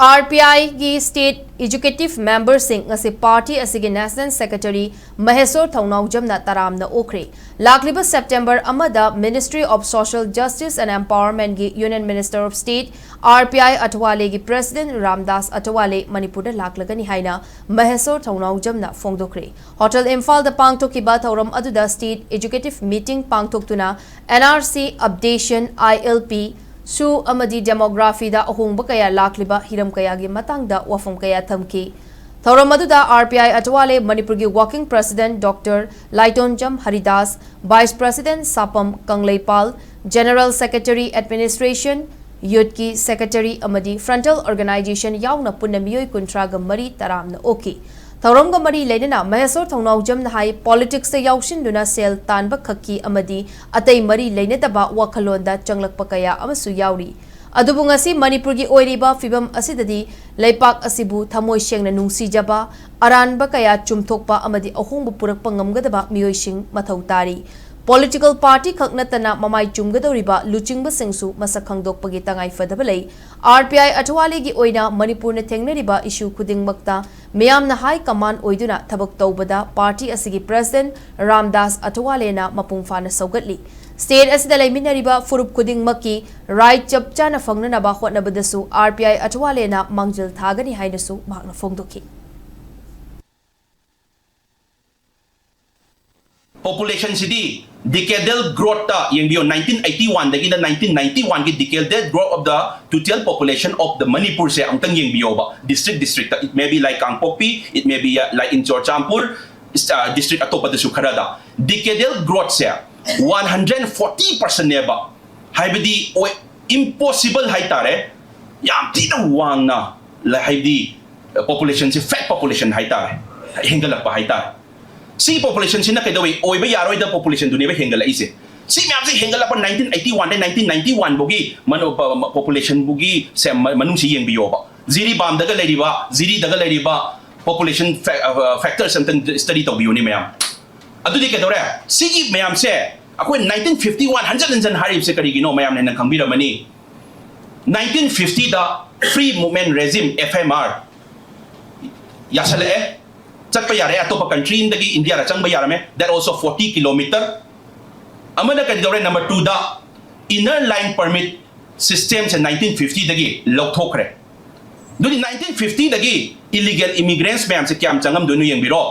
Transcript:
RPI की state educative member Singh ngasi party asigi national secretary Mahesor Thaunaujamna Taramna Okhre lakliba September amada Ministry of Social Justice and Empowerment gi Union Minister of State RPI Atwale gi President Ramdas Atwale Manipur da laklagani haina Mahesor Thaunaujamna fongdokre Hotel Imphal da pangthokiba thauram aduda state educative meeting pangthoktuna NRC updation ILP Su amadi demography da ahongba kaya lakliba hiram kaya gi matangda wafam kaya thamki thauram aduda RPI Atwale Manipur gi working president Dr. Laitonjam Haridas Vice President Sapam Kangleipal General Secretary Administration Youth ki Secretary amadi Frontal Organization yauna punna miyoi kuntra ga mari taramna oki thauram ga mari leinana Mahesor Thaunaujam na hai politics se yaushin duna sel tanba khaki amadi atai mari leinadaba wakhalonda changlakpa kaya amasu yauri adubu ngasi Manipur gi oiriba fibam asidadi leipak asibu thamoi sengna nungsijaba aranba kaya chumthokpa amadi ahongbu purakpa ngamgadaba miyoising mathau tari Political party khaknatana mamai chumgadoriba luchingba singsu masak khangdokpagi tangai fadabalai RPI Atwale gi oina Manipur na thengnariba issue khudingmakta miyamna high command oiduna thabak tawbada party asigi president Ramdas Atwale na mapungfana saugatli state asida laiminariba furup khudingmakki right chapchana fangnanaba hotnabadasu RPI Atwale na mangjil thagani hainasu mahna fongdoki Population city decadal growth ta yung 1981 dagi na 1991 gi decadal growth of the total population of the Manipur se ang tang yung biyo ba district it may be like Kangpokpi it may be like in Chorchampur district atopa de Sukharada decadal growth se 140% ne ba haibidi impossible haitare yam ti na wang na la haibidi population se fat population haitare hingalak pa haitare Si population sina kay dawi oy ba yaroy da population dunia ba hengala ise si mi amsi hengala pa 1981 dan 1991 bugi mano population bugi se manung si yeng biyo ba ziri bam daga lady ba ziri daga lady ba population factors something study to biyo ni mayam adu di kay dore sigi mayam se ako 1951 hanjan harib se kari gino mayam ne kangbira mani 1950 da free movement regime FMR yasale Chakpa yare atopa country indagi India ra changba yarame that also 40 kilometer amana kadore number 2 da inner line permit system se 1950 dagi lokthokre duni 1950 dagi illegal immigrants me am se kyam changam dunu yang biro